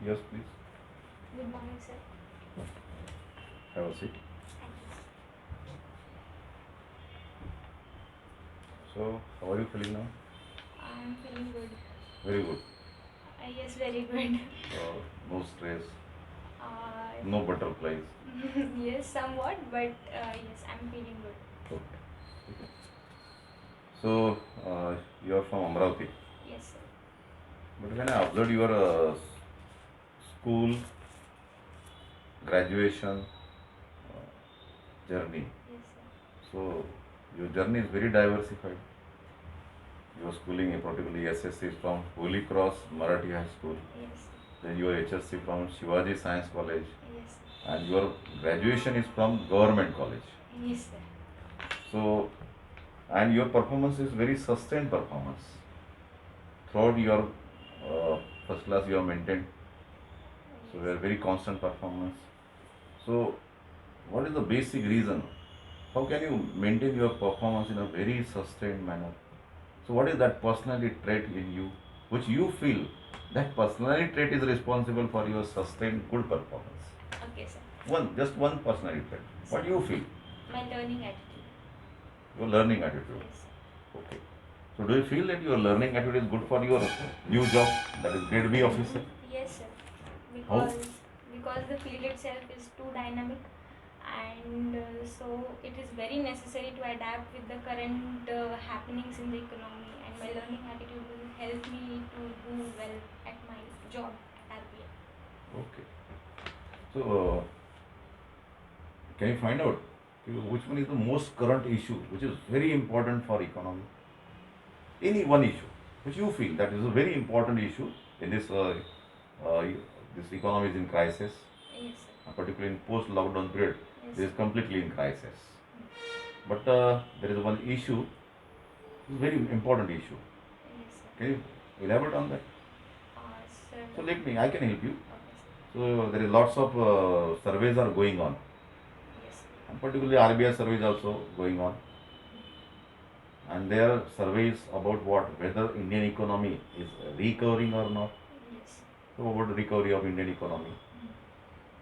Yes, please. Good morning, sir. Have a seat. Thank you. So, how are you feeling now? I'm feeling good. Very good. Yes, very good. No stress, Uh, no butterflies. yes, somewhat, but yes, I'm feeling good. Okay. So, you are from Amravati. Yes, sir. But when I observed your school graduation journey, Yes, sir. so your journey is very diversified. Your schooling, particularly SSC, is from Holy Cross Marathi High School. Yes, sir. Then your HSC from Shivaji Science College, Yes, and your graduation is from Government College. sir. Yes, sir. So, and your performance is very sustained performance. Throughout your first class, you have maintained. So, Yes. you are very constant performance. So, what is the basic reason? How can you maintain your performance in a very sustained manner? So, what is that personality trait in you which you feel that personality trait is responsible for your sustained good performance? Okay, sir. Just one personality trait. What do you feel? My learning attitude. Your learning attitude. Yes, sir. Okay. So, do you feel that your learning attitude is good for your new job, that is grade B officer? Yes, sir. How? Because the field itself is too dynamic, and so it is very necessary to adapt with the current happenings in the economy, and my learning attitude will help me to do well at my job at RBI. Okay. So, can you find out which one is the most current issue, which is very important for economy? Any one issue which you feel that is a very important issue in uh, this economy is in crisis, Yes, sir. particularly in post-lockdown period, Yes, this is sir. completely in crisis. But there is one issue, very important issue. Yes, sir. Can you elaborate on that? Sir. So let me, I can help you. Okay, sir. So there is lots of surveys are going on, Yes, sir. and particularly RBI survey is also going on, and their surveys about what whether Indian economy is recovering or not. Yes. So about recovery of Indian economy.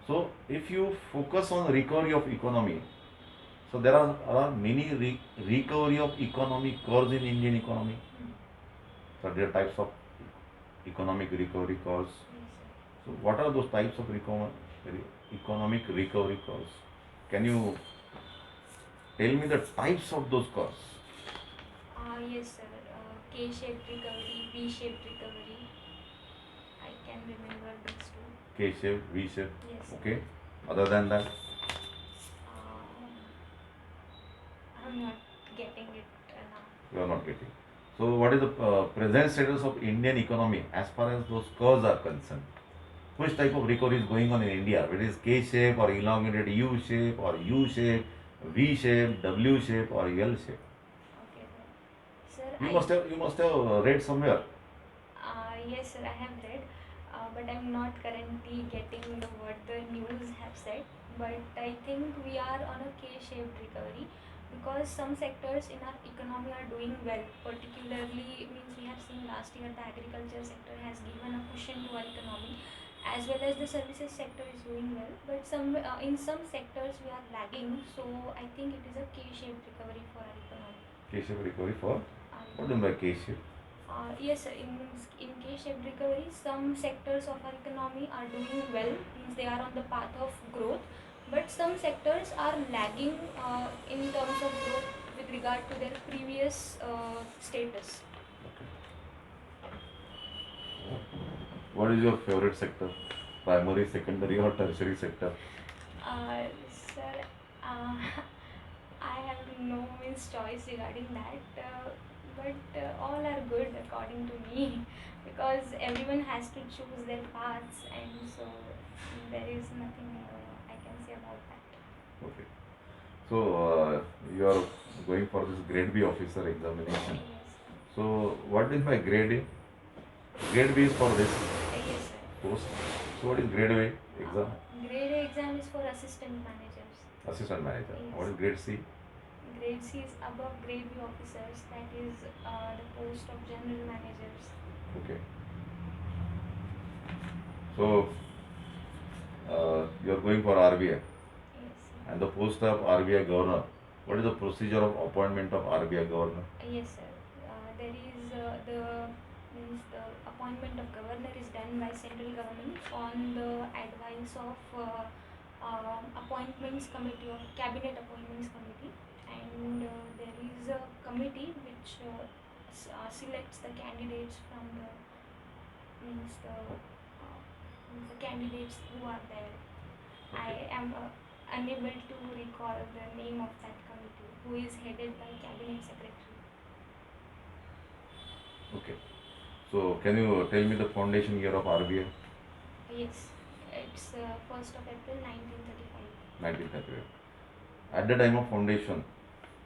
So if you focus on recovery of economy, so there are many recovery of economy curves in Indian economy. So there are types of economic recovery curves. Yes, sir. So what are those types of economic recovery curves? Can you tell me the types of those curves? Yes, sir. K-shaped recovery, V-shaped recovery. I can remember these two. K shape, V shape. Yes, sir. Okay. Other than that, Um, I'm not getting it now. you are not getting. So what is the present status of Indian economy as far as those curves are concerned? Which type of recovery is going on in India? Whether it is K shape or elongated U shape or U shape, V shape, W shape or L shape? Okay, sir. Sir, You must have read somewhere. yes, sir, I have read, but I'm not currently getting what the news have said. But I think we are on a K-shaped recovery because some sectors in our economy are doing well. Particularly, means we have seen last year the agriculture sector has given a cushion to our economy, as well as the services sector is doing well. But in some sectors we are lagging. So I think it is a K-shaped recovery for our economy. K shape recovery for Our what do you mean by K shape? Yes, sir. In K-shaped recovery, some sectors of our economy are doing well, means they are on the path of growth, but some sectors are lagging in terms of growth with regard to their previous status. What is your favorite sector? Primary, secondary, or tertiary sector? Sir, uh, I have no means choice regarding that, but all are good according to me because everyone has to choose their paths, and so there is nothing I can say about that. Okay. So you are going for this grade B officer examination. Yes, So what is my grade A? Grade B is for this yes, sir. post. So what is grade A exam? Grade A exam is for assistant managers. Assistant manager. What Yes. is grade C? Grade C is above grade B officers, that is the post of general managers. Okay. So you are going for RBI Yes, sir. and the post of RBI governor. What is the procedure of appointment of RBI governor? Yes, sir. There is the means the appointment of governor is done by central government on the advice of appointments committee of cabinet appointments committee, and there is a committee which selects the candidates from the means the candidates who are there. I Okay. am unable to recall the name of that committee, who is headed by cabinet secretary. Okay. So can you tell me the foundation year of RBI? Yes, it's 1st of April 1935. 1938. At the time of foundation,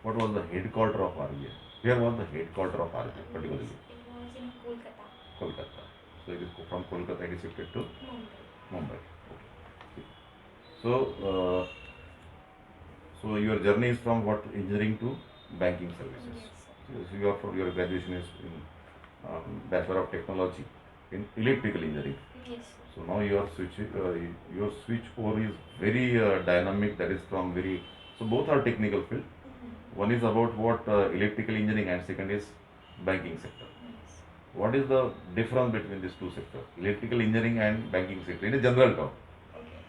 what was the headquarter of RBI? Where was the headquarter of RBI Yes, particularly? it was in Kolkata, Kolkata. So it is from Kolkata it is shifted to Mumbai. Mumbai. Okay. So so your journey is from what engineering to banking services. Yes, sir. So your graduation is in Bachelor of Technology in electrical engineering. Yes, sir. So now your switch over is very dynamic. That is from very, so both are technical field. One is about what electrical engineering and second is banking sector. Yes. What is the difference between these two sectors, electrical engineering and banking sector, in a general term? Okay.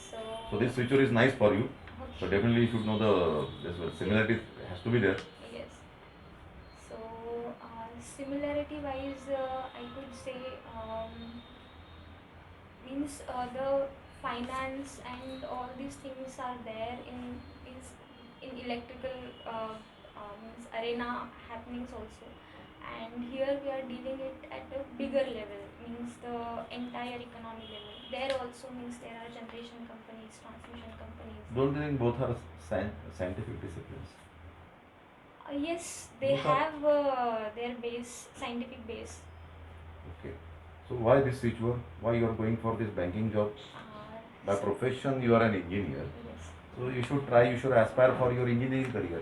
So. So this switcher is nice for you. So Okay. definitely you should know the this similarity has to be there. Yes. So similarity wise, I could say means the finance and all these things are there in electrical means arena happenings also, and here we are dealing it at a bigger level, means the entire economy level. There also means there are generation companies, transmission companies. Don't you think both are scientific disciplines? Yes, they Both are. have their base, scientific base. Okay. So why this switcher? Why you are going for this banking job? By So profession you are an engineer. yes. So you should try, you should aspire for your engineering career.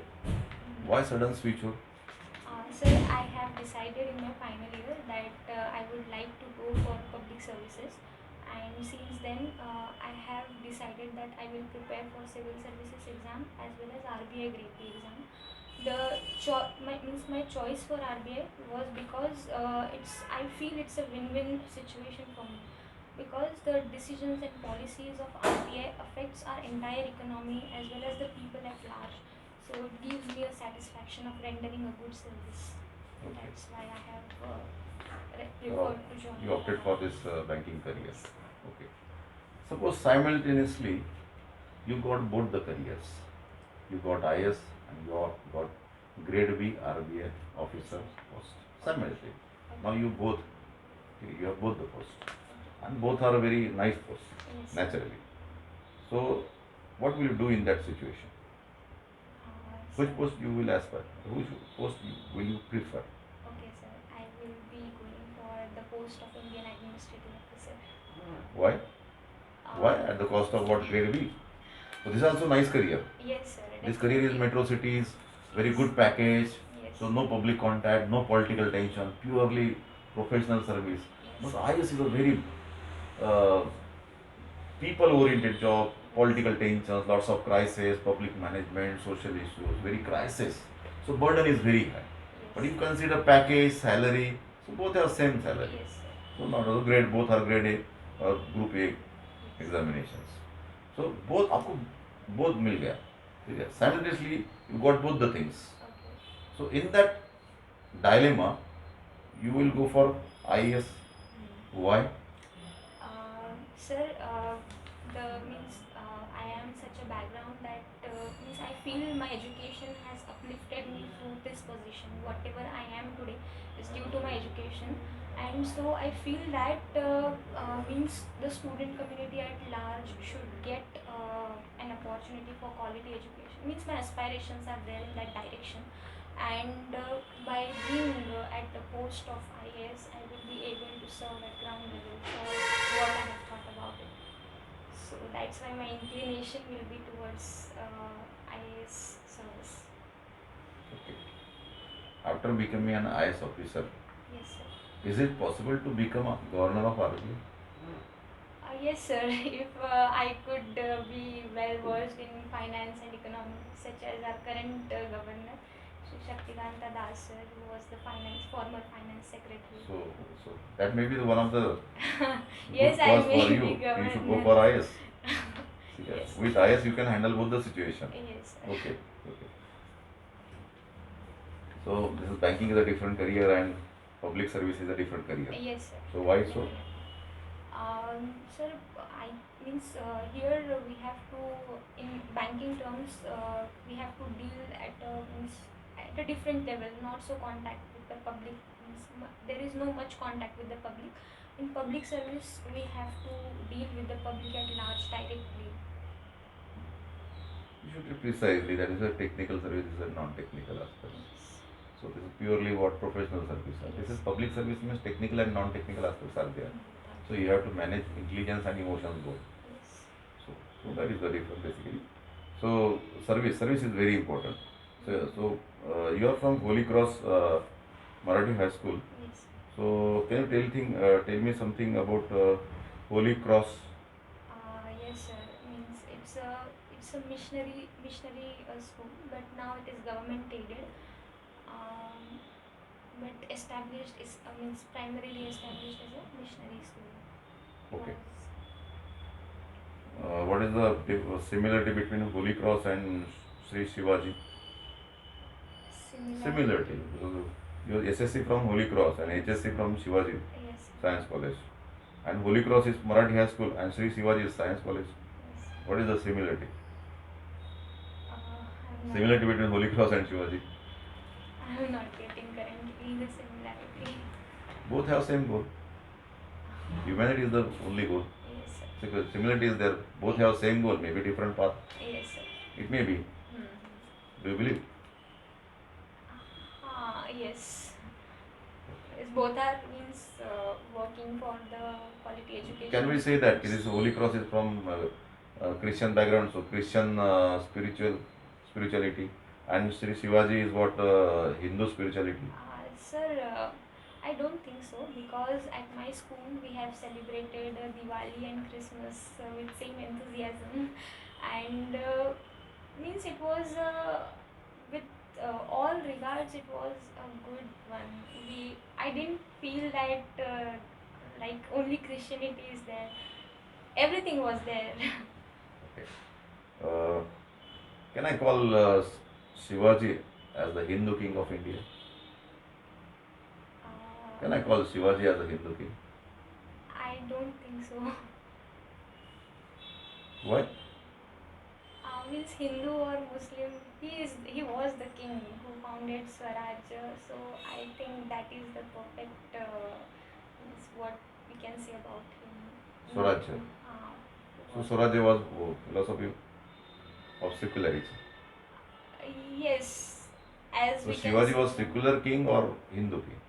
Why sudden switcher? Sir, I have decided in my final year that I would like to go for public services, and since then I have decided that I will prepare for civil services exam as well as RBI Grade B exam. My choice for RBI was because I feel it's a win-win situation for me, because the decisions and policies of RBI affects our entire economy as well as the people at large. So it gives me a satisfaction of rendering a good service. Okay. That's why I have So preferred to join. you opted for this banking career. Okay. Suppose simultaneously you got both the careers. You got IS and you got grade B RBI officer post simultaneously. Now you have both the posts, and both are very nice posts Yes. naturally. So what will you do in that situation? Which Sir. post you will aspire? Which post will you prefer? Okay, sir. I will be going for the post of Indian Administrative Officer. Why? Why Uh, at the cost of what grade B? So this is also nice career. Yes, sir. This career is definitely. metro cities, very good package. Yes. So no public contact, no political tension, purely professional service. Yes. But IS is a very uh, people-oriented job, political tensions, lots of crisis, public management, social issues, very crisis. So burden is very high. But you consider package, salary, so both have same salary. Yes, sir. So not a grade, both are grade A or group A examinations. So both आपको both मिल गया, ठीक है. Simultaneously you got both the things. Okay. So in that dilemma, you will go for IAS. Why? Sir, the means I am such a background that means I feel my education has uplifted me to this position. Whatever I am today is due to my education, and so I feel that means the student community at large should get an opportunity for quality education. Means my aspirations are there in that direction, and by being at the post of IAS, I will be able to serve at ground level for what I have thought about it. So that's why my inclination will be towards IAS service. Okay. After becoming an IAS officer, Yes, sir. is it possible to become a governor of RBI? Yes, sir. If I could be well versed in finance and economics, such as our current governor, Shri Shaktikanta Das, sir, who was the former finance secretary. So, so that may be one of the Yes, good I cause may for be you. You should go governor. for IS. See, Yes, sir. with IS you can handle both the situation. Yes, sir. Okay, okay. So this is banking is a different career and public service is a different career. Yes, sir. So why so? Sir, I means here we have to, in banking terms, we have to deal at means at a different level, not so contact with the public. Means there is no much contact with the public. In public service, we have to deal with the public at large directly. You should be precisely that is a technical service, this is a non-technical aspect. Yes. So this is purely what professional service are. This is public service means technical and non-technical aspects are there. So you have to manage intelligence and emotions both. Yes. So that is the difference basically. So service is very important. So you are from Holy Cross Marathi High School. Yes. So can you tell me something about Holy Cross? Yes, sir. Means it's a missionary school, but now it is government aided. Um, but established is means primarily established as a missionary school. Okay. Was What is the similarity between Holy Cross and Sri Shivaji? similar. Similarity. Your SSC from Holy Cross and HSC from Shivaji Yes. Science College. And Holy Cross is Marathi High School and Sri Shivaji is Science College. Yes. What is the similarity? I'm not, Similarity between Holy Cross and Shivaji. I'm not getting currently the similarity. Both have same goal. Humanity is the only goal. Yes, sir. So similarity is there. Both have same goal, maybe different path. Yes, sir. It may be. Hmm. Do you believe? Yes. Yes, both are means working for the quality education. Can we say that this Holy Cross is from Christian background, so Christian spirituality, and Sri Shivaji is what Hindu spirituality? Sir, I don't think so, because at my school we have celebrated Diwali and Christmas with same enthusiasm, and means it was with all regards it was a good one. I didn't feel that like only Christianity is there. Everything was there. Okay. Uh, can I call Shivaji as the Hindu king of India? Can I call Shivaji as the Hindu king? I don't think so. Why? Means Hindu or Muslim, he was the king who founded Swaraj. So I think that is the perfect means what we can say about him. Swaraj. So Swaraj was philosophy of secularity. Yes, as So we can Shivaji say, was secular king or Hindu king?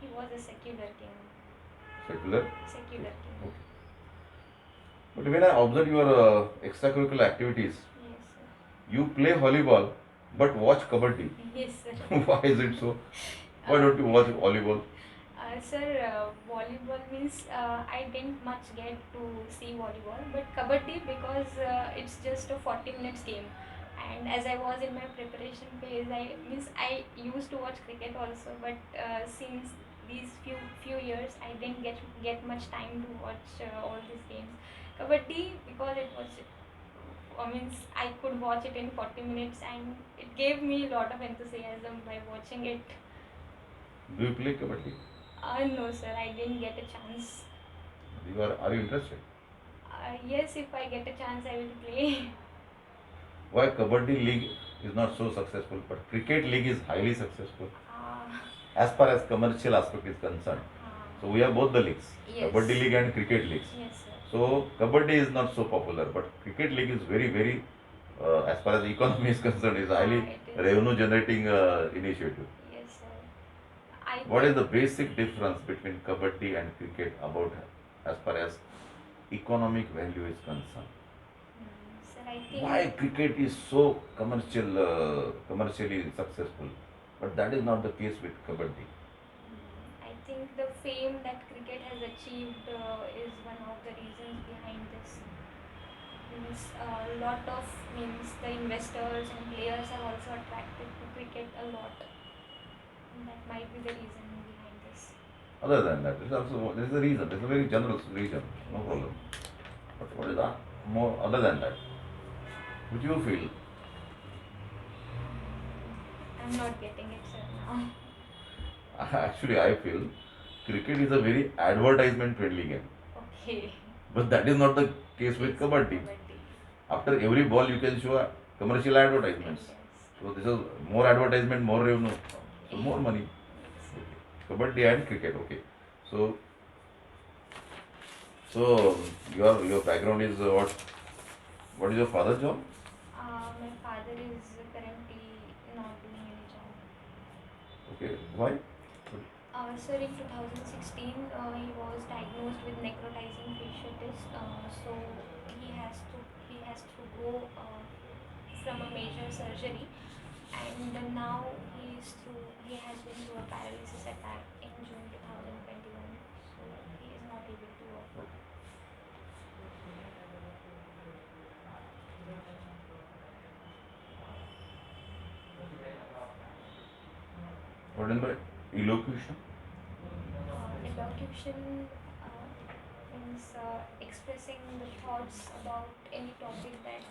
he was a secular king. Secular. Secular king. Okay. But when I observe your extracurricular activities, Yes, sir. you play volleyball but watch kabaddi. Yes, sir. Why is it so? Why don't you watch volleyball? Sir, volleyball means I didn't much get to see volleyball, but kabaddi, because it's just a 40 minutes game. And as I was in my preparation phase, I used to watch cricket also, but since these few years, I didn't get much time to watch all these games. Kabaddi, because it was means I could watch it in 40 minutes, and it gave me a lot of enthusiasm by watching it. Do you play kabaddi? No, sir, I didn't get a chance. Are you interested? Yes, if I get a chance, I will play. Why kabaddi league is not so successful, but cricket league is highly successful as far as commercial aspect is concerned. So we have both the leagues, Yes. kabaddi league and cricket leagues. Yes, sir. So kabaddi is not so popular, but cricket league is very as far as economy is concerned, is highly It is. revenue generating initiative. Yes, sir. What is the basic difference between kabaddi and cricket about as far as economic value is concerned? Sir, I think. Why cricket is so commercially successful, but that is not the case with kabaddi. I think the fame that cricket has achieved is one of the reasons behind this. Means a lot of means the investors and players are also attracted to cricket a lot. And that might be the reason behind this. Other than that, there is a reason. There's a very general reason. No Yes. problem. But what is that? More other than that, which you feel? I'm not getting it, sir, now. Actually, I feel cricket is a very advertisement friendly game. Okay. But that is not the case with kabaddi. After every ball, you can show commercial advertisements. Yes. So this is more advertisement, more revenue, so Okay. more money. Yes. Kabaddi and cricket, okay. So your background is what? What is your father's job? My father is currently not doing any job. Okay, why? Sir, in 2016, he was diagnosed with necrotizing fasciitis. So he has to go from a major surgery, and now he has been through a paralysis attack in June 2021. So he is not able to work. What is by elocution? Elocution means expressing the thoughts about any topic that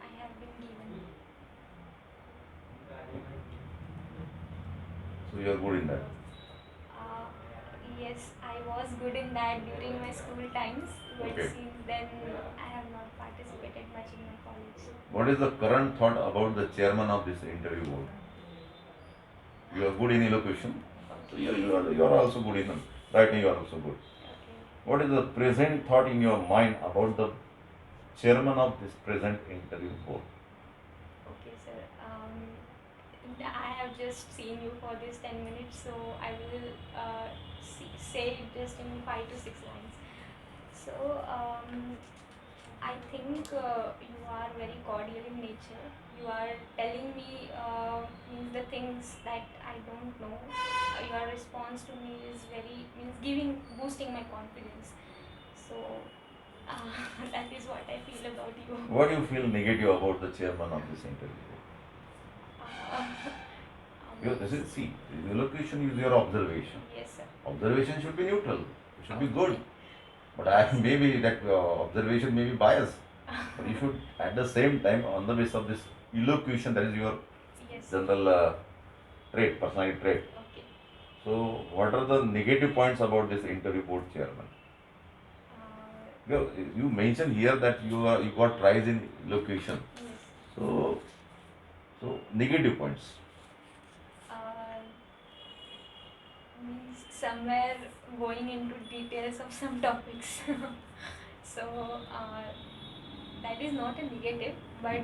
I have been given. So you are good in that. Uh, yes, I was good in that during my school times, but Okay. since then I have not participated much in my college. What is the current thought about the chairman of this interview board? You are good in elocution. So you are also good in writing. You are also good. Okay. What is the present thought in your mind about the chairman of this present interview board? Okay, sir. I have just seen you for this 10 minutes, so I will say it just in 5 to 6 lines. So, I think you are very cordial in nature. You are telling me means the things that I don't know. Your response to me is very means boosting my confidence. So that is what I feel about you. What do you feel negative about the chairman of this interview board? This is, see, elocution is your observation. Yes, sir. Observation should be neutral. It should be Okay. good. But maybe that observation may be biased. But you should, at the same time, on the basis of this elocution, that is your Yes. general personality trait. Okay. So, what are the negative points about this interview board chairman? Uh, You mentioned here that you got prize in elocution. yes. So negative points. Uh, Means somewhere going into details of some topics. So that is not a negative, but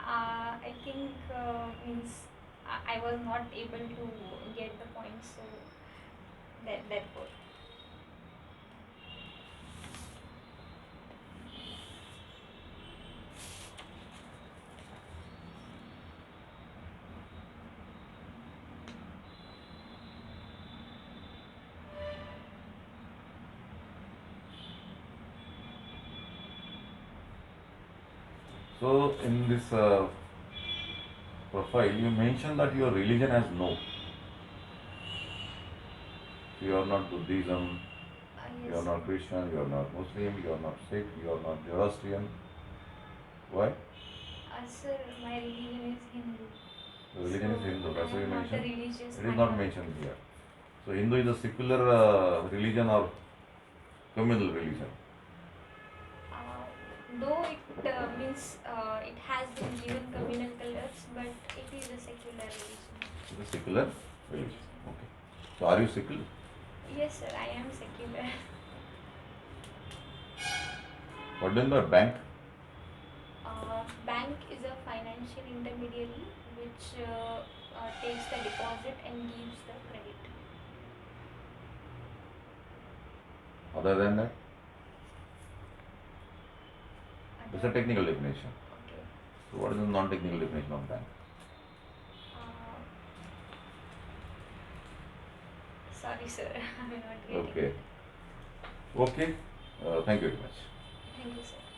I think means I was not able to get the points, so that was. So in this profile, you mentioned that your religion has no. So you are not Buddhism, you are Yes. not Christian, you are not Muslim, you are not Sikh, you are not Zoroastrian. Why? Sir, my religion is Hindu. Your religion is So Hindu. I That's why you am not a mentioned. religious It is not minority. mentioned here. So Hindu is a secular religion or communal religion. Though it means it has been given communal colors, but it is a secular religion. It is a secular religion. Okay. So are you secular? Yes, sir, I am secular. What then the bank? Bank is a financial intermediary which takes the deposit and gives the credit. Other than that? It's a Other- technical definition. Okay. So what is the non-technical definition of bank? Sorry, sir. I'm not getting Okay. it. Okay. Thank you very much. Thank you, sir.